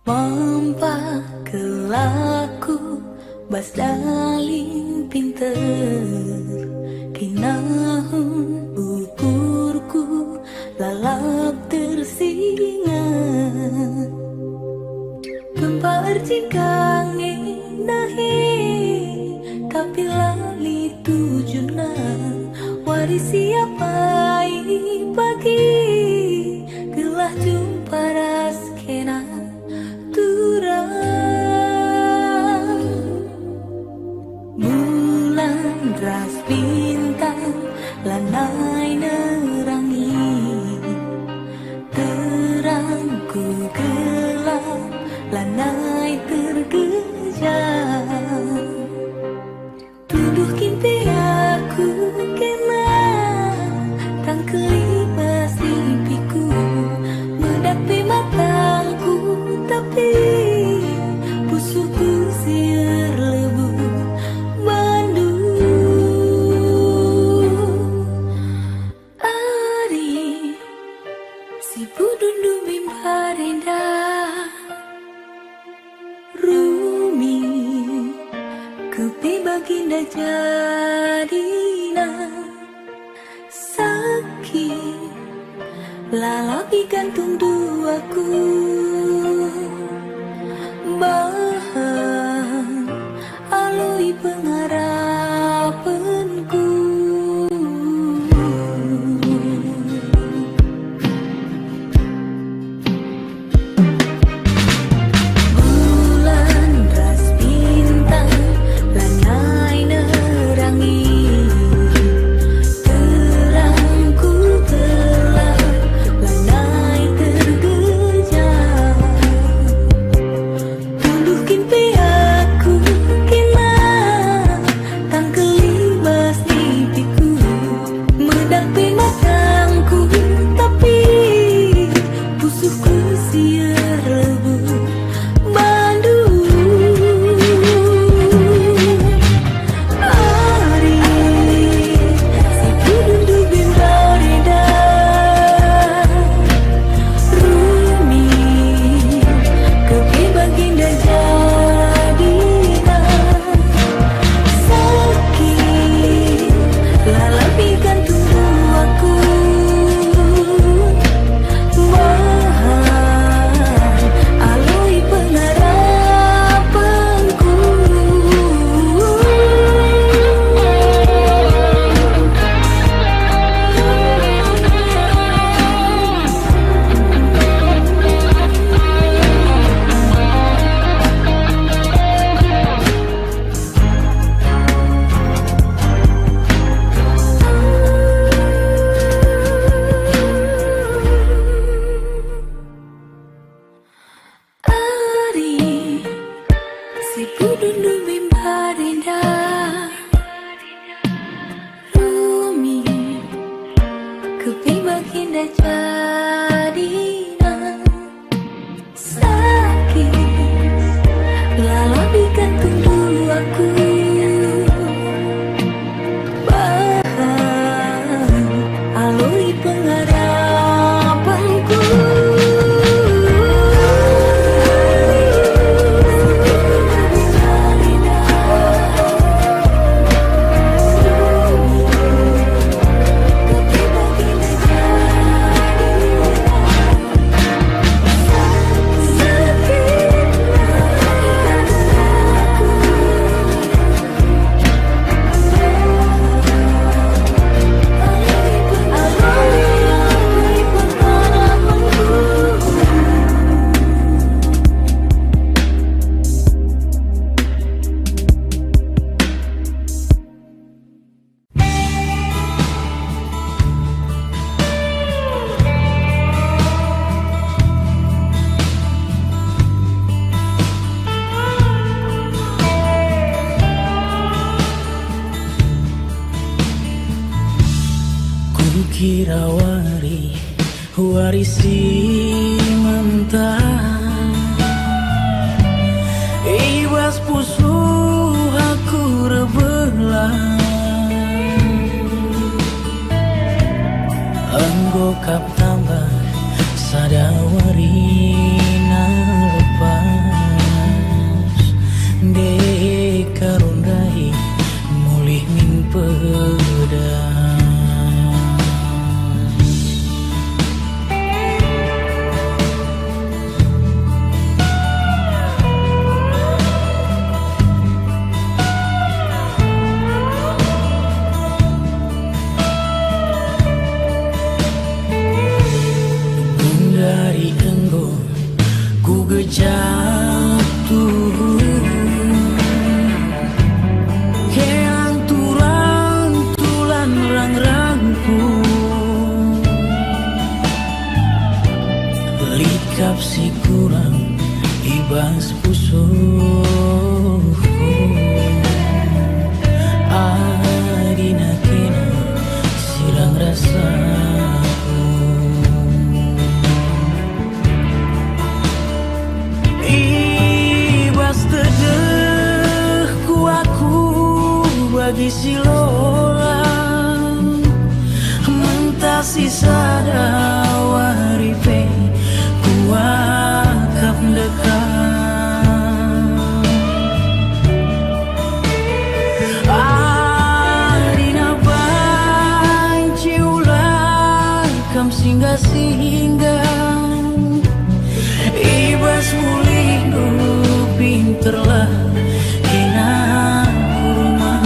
Mampa kelaku bas daling pinter kinahun ukurku lalap tersingat pemparjikang nahi tapi lali tujuna waris siapa pagi gelah jumpa raskena bulan ras bintang lanai nerangi terangku gelap lanai terkejar tuduh kimpi aku kena tang kelibas impiku medapi matangku tapi pusuku siar lebu mandu ari si budundu mimbarenda rumi kepi baginda jadina sakit lalapi gantung duaku bahan alui pengharapanku bulan ras bintang lanai nerangi terangku gelap lanai tergejar tuduh kimpi aku kena tang kelibas impiku medapi matangku tapi pusuhku siar lebu bandu ari si budundu bimbareda rumi kepi baginda jadina sakit lalapi gantung duaku bahan alui pengharapanku ari si budundu mimbarenda rumi kepi baginda jadina sakit lalapi gantung duaku bahan alui pengharapanku Kira warisi mentah ibas pusu aku rebelah anggo kap tambah sadawarina lepas sikap si kurang ibas pusuhku adina kena silang rasaku ibas tedehku aku bagi si lola mentasi sadawaripe kuakap dekat adina banci ulah kam singgah-singgah ibas mulih pinterlah kena kurma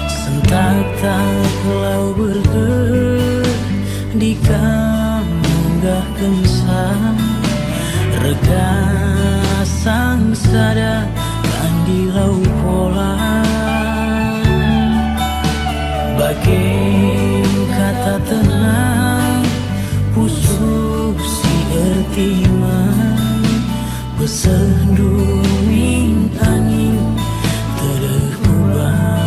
sentak-tak lau berger di munggah kensang rega sang sada kandi lau pola bagai kata tenang pusuh si ertiman besenduming angin terubah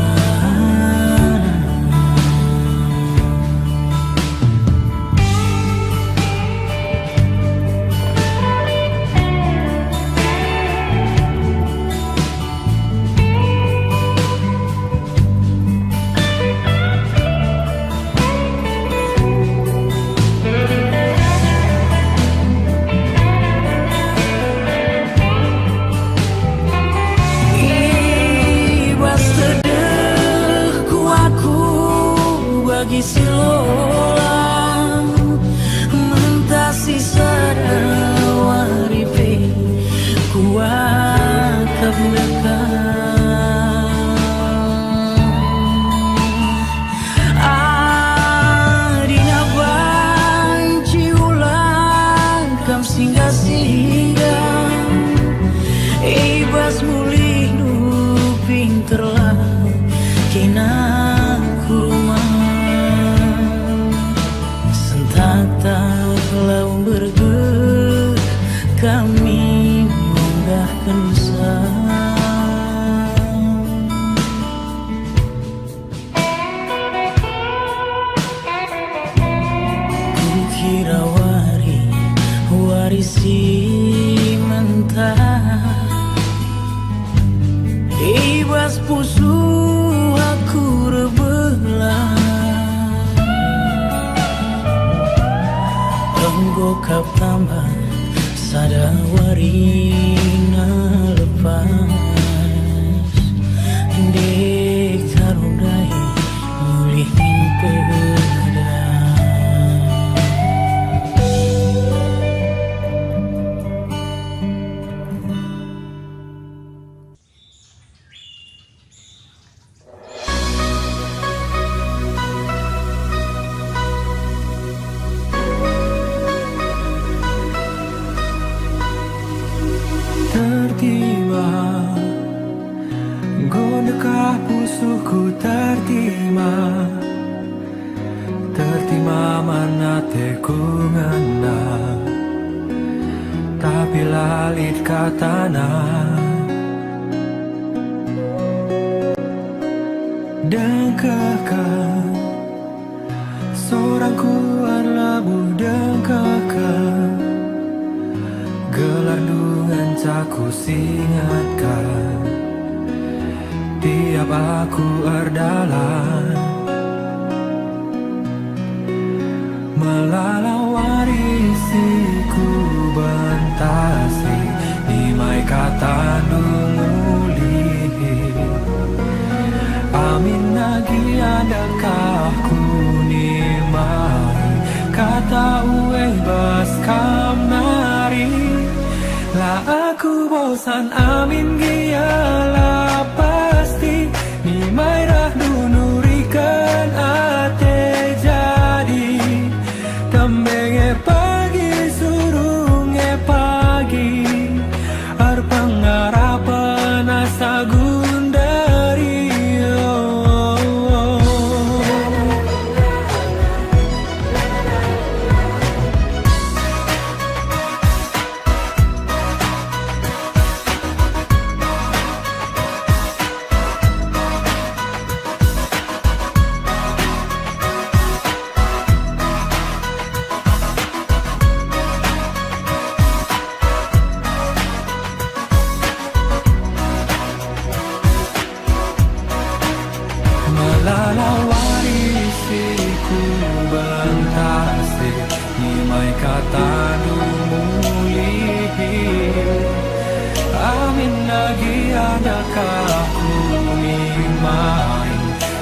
bagi si lolang mentasi sadawaripe kuakap dekat adina banci ulang kam singgah-singgah ibas mulih pinterlah kena kurma tak lau berger kami munggah kensang kukira warisi mentah ibas pusuh aku rebelah gokap tambah sadawarina lepas dek tarundai mulih peda Gondekah pusuhku tertima mana teku ngena tapi lalit katana dengkakah seorang kuat labu dengkakah gelandungan caku singatkan tiap aku erdalan melalau warisiku bentasi nimai kata nunguli amin lagi adakah ku nimai kata uwe bas kamari lah aku bosan amin gialah pasti nimai rah dunurikan ate jadi tembenge pagi surunge pagi ar pangarapan asa gundari lalawari siku bentase ni mai kata dumulihi amin lagi adakah ku ni mai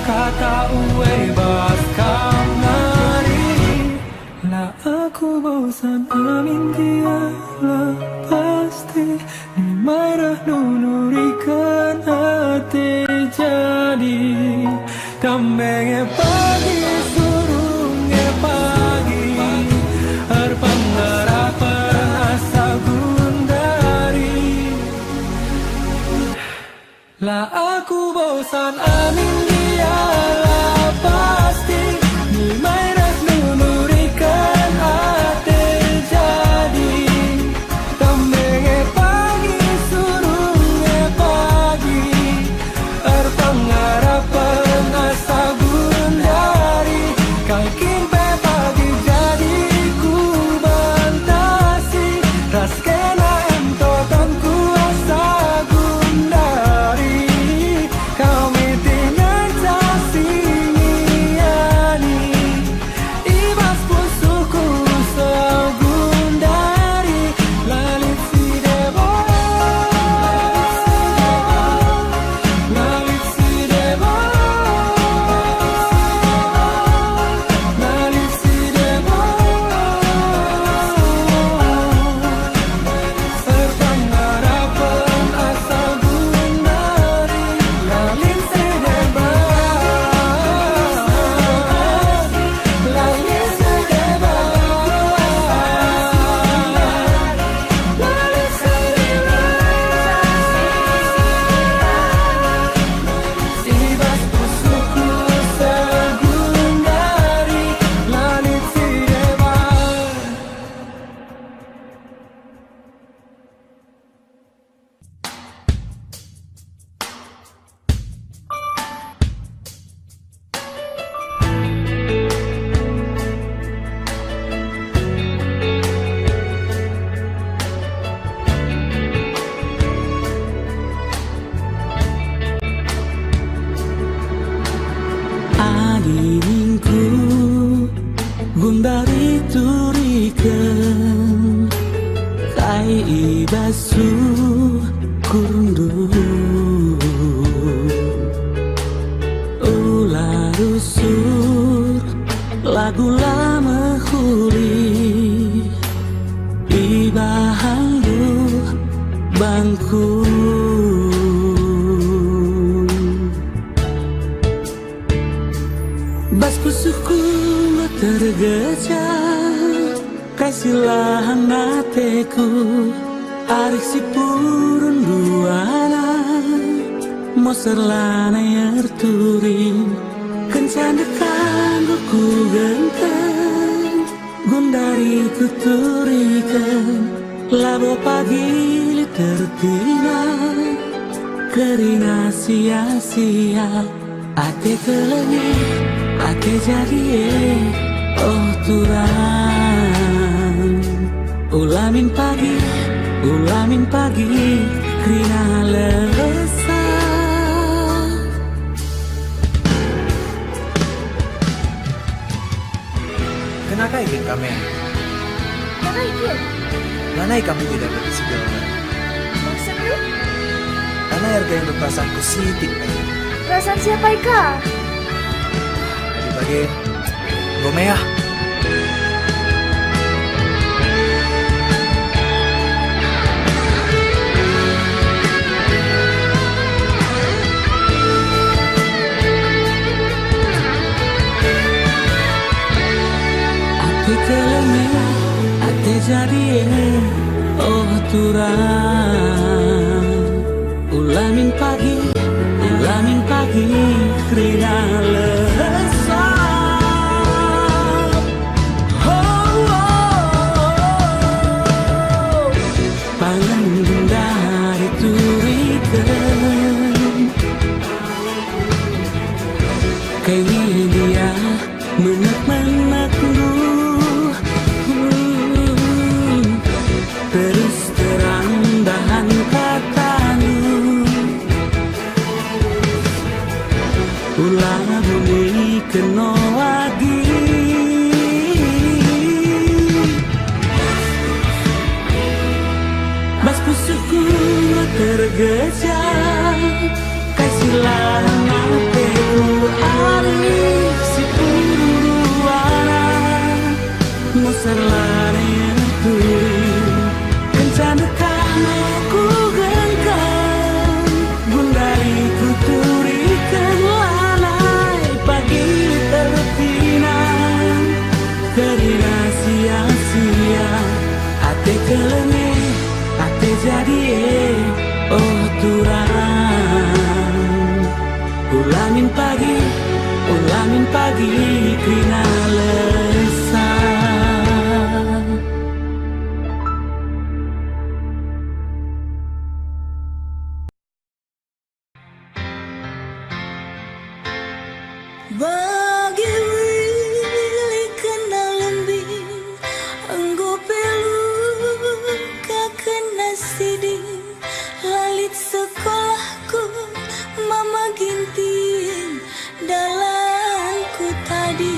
kata uwe bas kamari la aku bosan amin tiada pasti ni mai dah nunurikan hati jadi Kambenge pagi surunge pagi Pengharapan asa gundari La aku bosan amin dialah pasti Ni mainah nunurikan hati jadi Kambenge pagi surunge pagi Pengharapan asa gundari Kalkin pe pagi jadi ku bantasi Raskena entotan ku asa gundari Kami tinggal sasiniani Ibas pusuku segundari Lalit si debo Lalit si debo Lalit si debo Berpengharapan asa gundari Lalit si debo Lalit si debo Lalit si debo Ibas pusuku segundari Lalit si debo Adiningku gundari turikan kai ibasu kurundu ular usur lagu lama huli ibahandu bangku Bas pusuku tergejar Kasihlah hatiku Arik si purun duana Moser lana yerturin Kencan dekan ku genteng Gundari ku turikan Labo pagi tertinggal Kerina sia-sia Ate kelengi Ate jadi oh turang Ulamin pagi Krina lesa Kenapa ingin kami? Kenapa itu? Mana kamu tidak bersedia? Maksudnya? Karena harga yang berperasaanku sitik lagi. Perasaan siapa Ika? Tadi pagi, Romea. Ate kelengi Ate jadi oh turang Ulamin pagi Krina lesa Pangan dari turikan Kayaknya dia menek-menek terus terang bahan katamu ulang keno lagi. Bas pusuku tergejam, kai silang mateku ari si puruana musar lari turi kencana kano ku genggam gundari ku turikan lanai pagi terpinang kerina sia-sia ate kelene ate jadi oh turang ulamin pagi kena lesah. Bagi wili kena lembing, enggo pelu kakena siding, lalit sekolahku mama ginting dalanku tadi.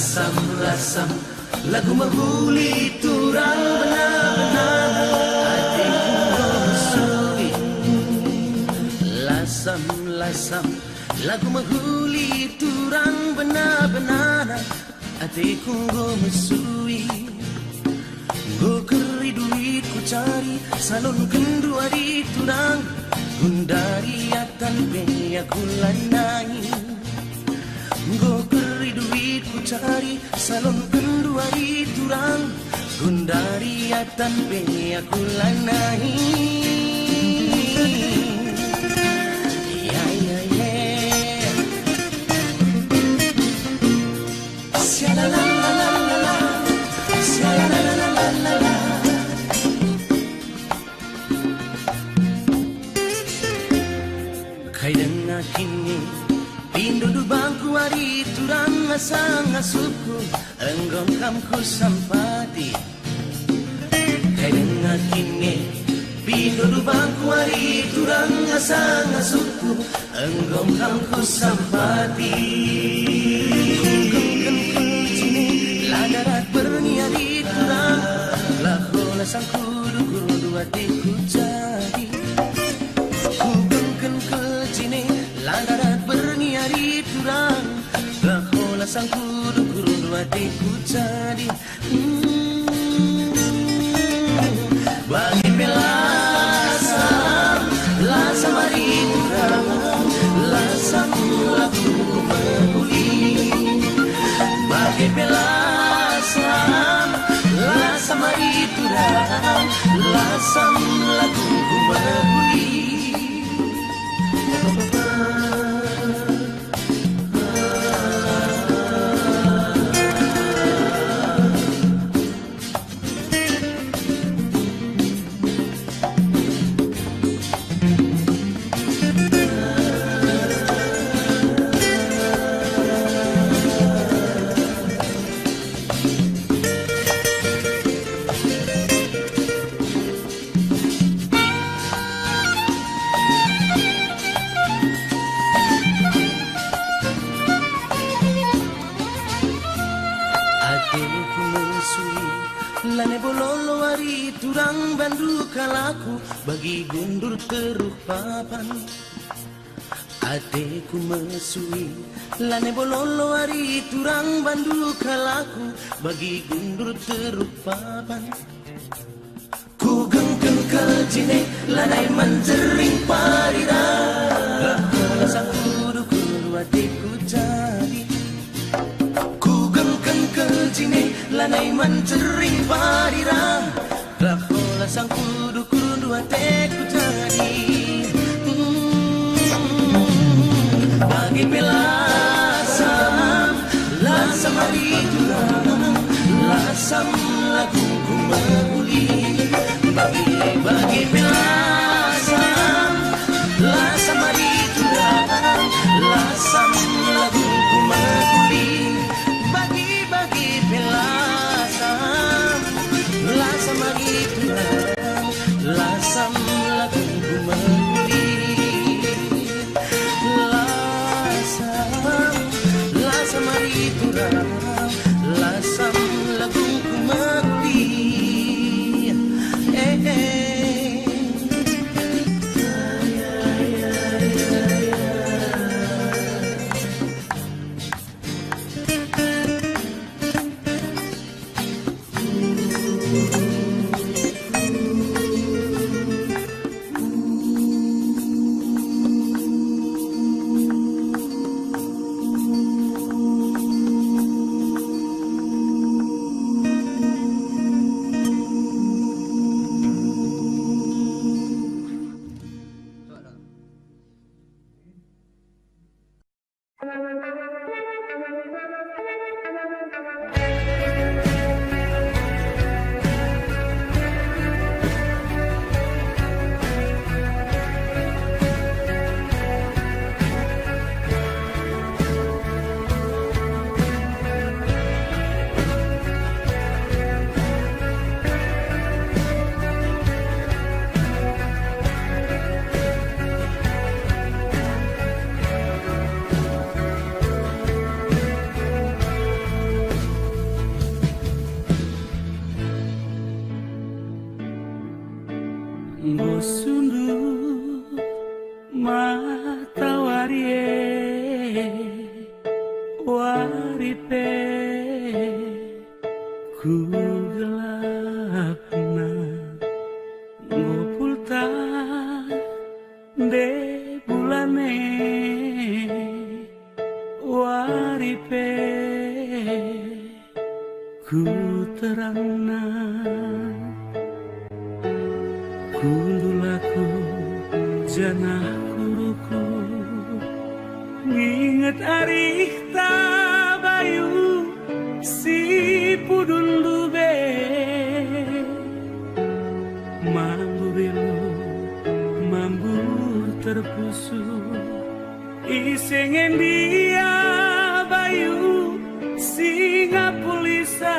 lasam lagu mahuli turang benar-benar hatiku bersui. Lasam lagu mahuli turang benar-benar hatiku mesui. Go keri duit ku cari salon kendu ari turang gundari atan pe aku lanai. Go keri duit ku cari salon kendu ari turang gundari atan pe aku lanai. Ya ya ya. Sialala la la la la. Sialala la la la la la. Kaidang kini pindo du bangku ari turang asang asuku enggom kamku sampati. Kaidang kini pindo du bangku ari turang asang asuku enggom kamku sampati. Ladarat berniari turang lakola sang kudu hatiku jadi. Kubengken ke sini landarat berniari turang lakola sang kudu hatiku jadi. Bagi belasam lasam hari turang lasam laku membuli. Bagi belasam lasam hari turang lasam laku membuli. Lane bololo ari turang bandu kalaku bagi gundur teruk papan. Ateku mesui lane bololo ari turang bandu kalaku bagi gundur teruk papan. Ku gengken kejine lanai menjering parira lakola sang kudu hatiku jadi. Ku gengken kejine lanai menjering parira lakola sang kudu hatiku jadi. Bagi belasam lasam hari turang lasam lagu ku membuli. Bagi belasam lasam hari turang lasam lagu ku membuli. Bagi belasam lasam hari turang lasam lagu ku membuli. Lasam hari turang lasam lagu ku membuli. waripe ku gelapna ngopulta de bulane waripe ku terangna kundulaku janah kuruku nginget arih tabayu si pudun lube mamburilu mambur terpusu isengen dia bayu singa pulisa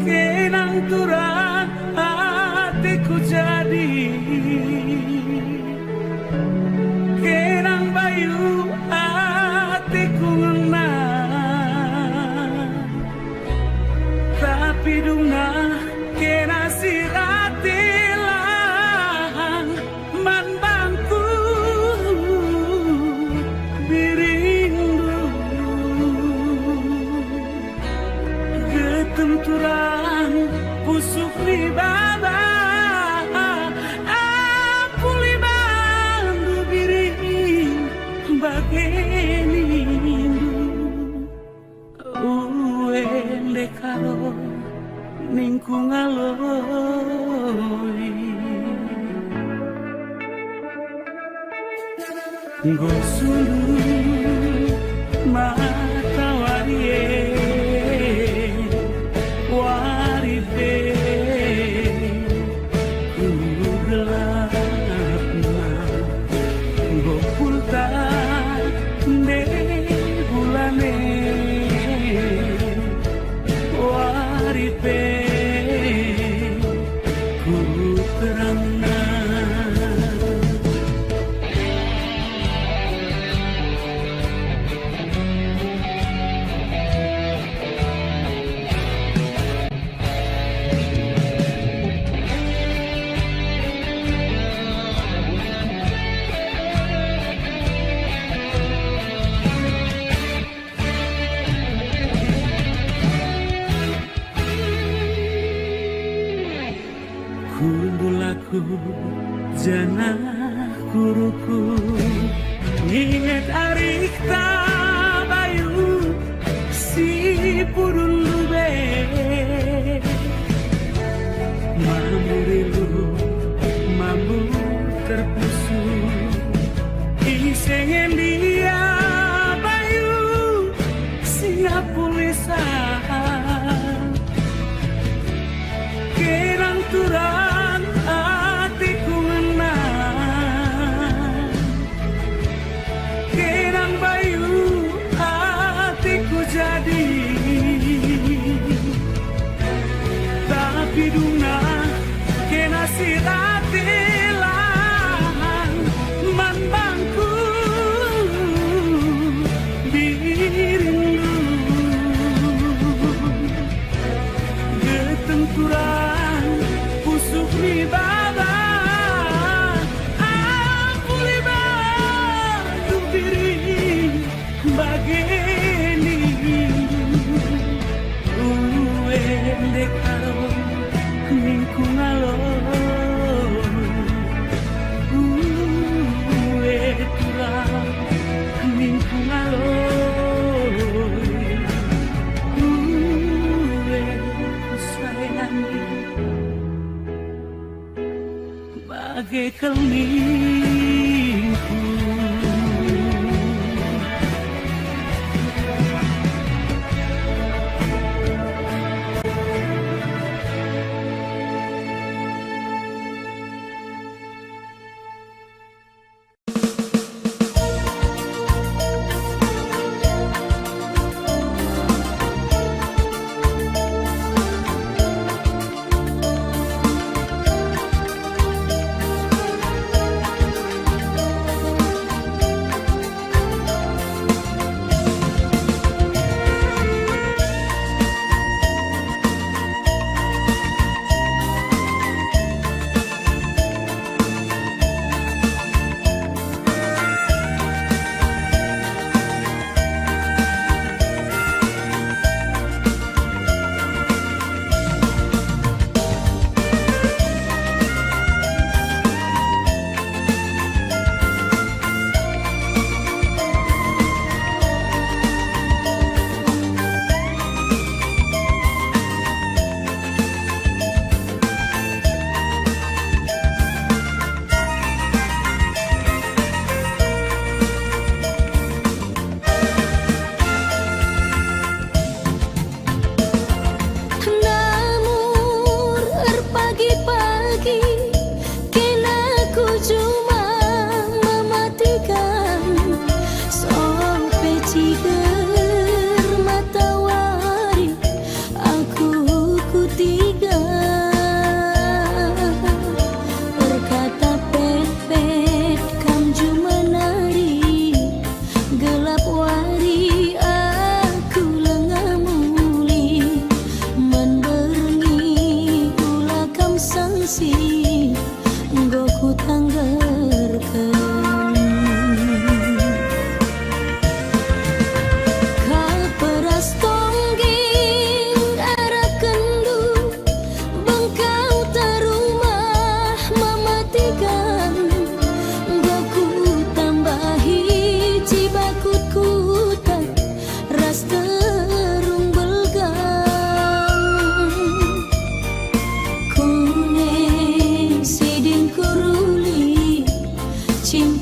kenang turang hatiku jadi kenang bayu hatiku ngenang tapi dungah kena siratilang man bangku birindu ketenturan pusuk ni baba apuli bandu biring bagenindu uende karo ningkung aloi gosulu mata warie waripe ku gelapna gopulta de bulane waripe ku terangna kundulaku janah kuruku nginget arik tabayu si pudun lube mamurilu mambu terpusu isengen dia bayu singa pulisa kerang turang hatiku ngenang kerang bayu hatiku jadi tapi dungah kena siratilang man bangku birindu ketenturan pusuk ni baba apuli bandu biring bagenindu uende karo ningkung aloi uwe turang ningkung aloi uwe kusayangi bagai kelingku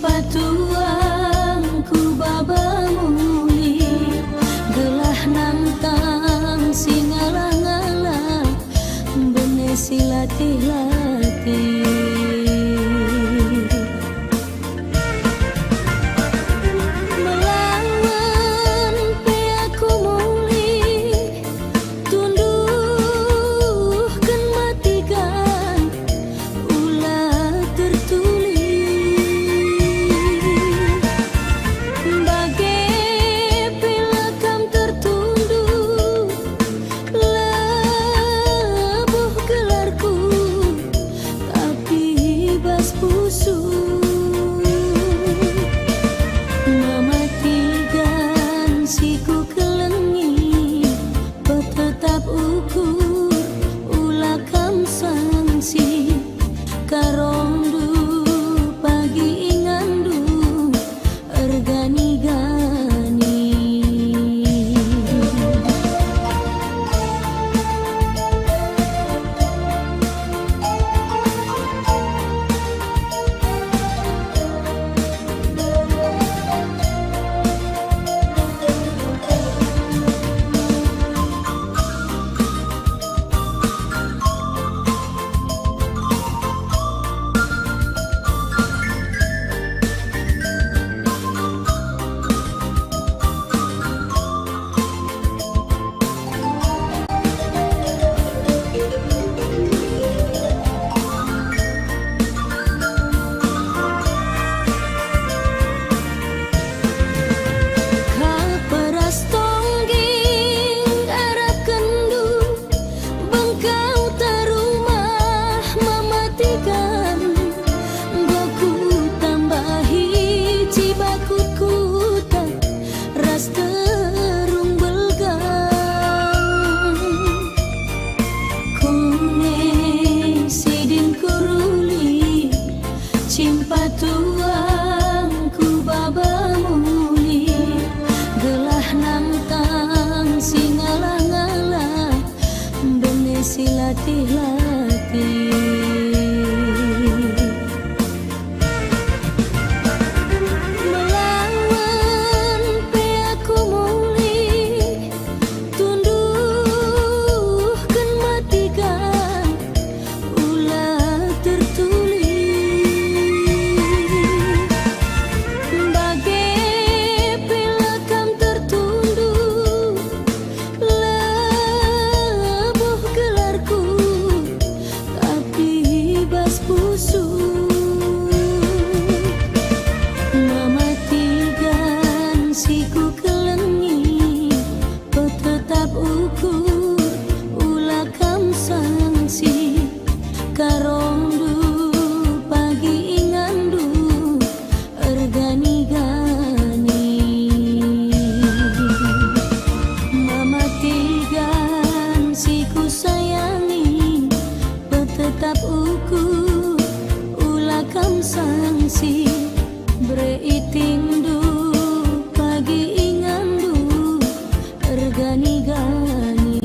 Cimpatuangku babamuli gelah nantang singalang-alang benesi latih-latih melawan pe aku muli tunduhkan matikan ulah tertulis bagai pelakam tertunduk lebuh gelarku tapi bas busuk mematikan siku kelengi tetap ukur ulah kam sanksi karondu pagi ingandu ergani-gani Kaperas tongging Arab kendu bengkau terumah mematikan boku tambahi cibakut kuta ras terung belgang kune sidin kuruli cimpatuangku babamuli gelah nantang singalang-alang benesi latih-latih melawan pe aku muli tunduhkan matikan ulah tertulis bagai pelakam tertunduk lebuh gelarku tapi bas busuk mematikan siku kelengi tetap ukur ulah kam sanksi karondu pagi ingandu ergani-gani mematikan siku sayangi tetap ukur ulah kam sanksi breitindu pagi ingandu ergani-gani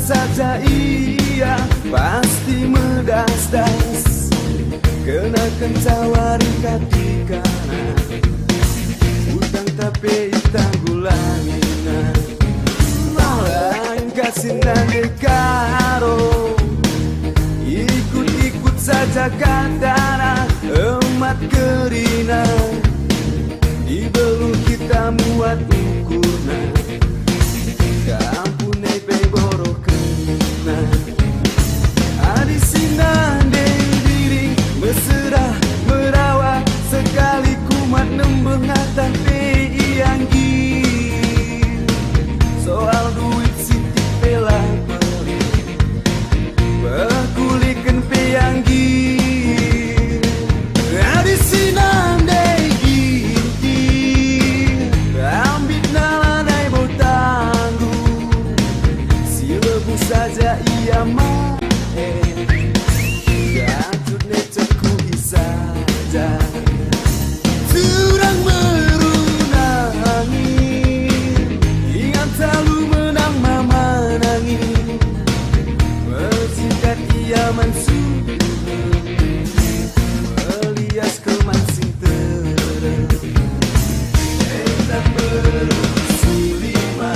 saja iya pasti medasdas kenakan cawari katikana utang tapi tanggulangina malain kasih nande karo ikut-ikut saja kandana emat kerina di belum kita muat ukurna Kampune pe boroh kena Adisinan diri mesra merawat sekali kumat nembeng atas pe ianggi Soal duit siti pela beli Bekulikan pe ianggi Adisinan saja ia mae Gatut necaku saja Surang merunangi Ingat selalu menang mama nangis Bersikat ia mansuh Melias kemansing terang Entah berusulima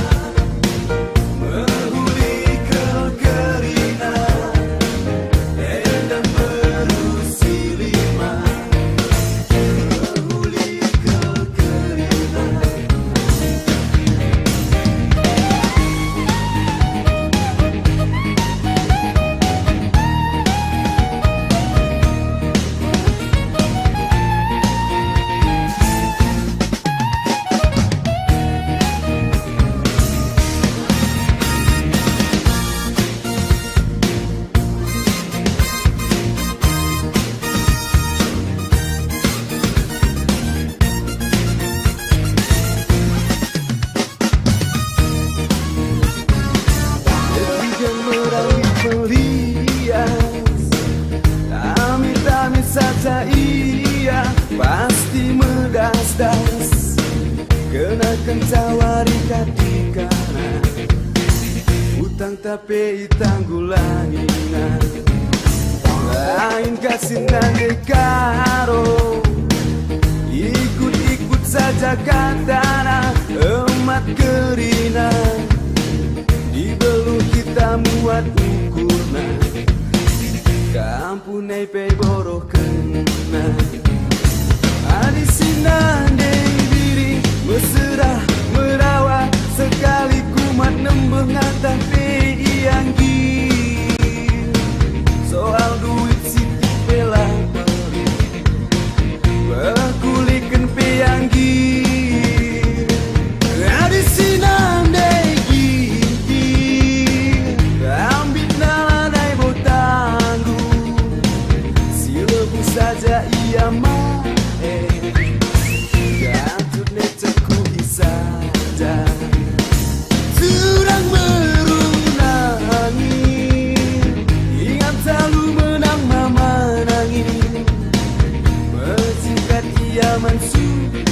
Amit-amit saja ia pasti medas-das Kenakan cawari katikana Utang tapi tanggulangina Lain kasih nanti karo Ikut-ikut saja katana emat kerina Dibelu kita muat ukurna Kampune pe boroh kena Adisinan diri mesra merawat sekali kumat nembeng atas pe ianggi Soal duit siti pela beli Bekulikan pe ianggi Adisinan saja ia mae Gatut necaku saja Surang merunangi Ingat selalu menang mama nangis Bersikat ia mansuh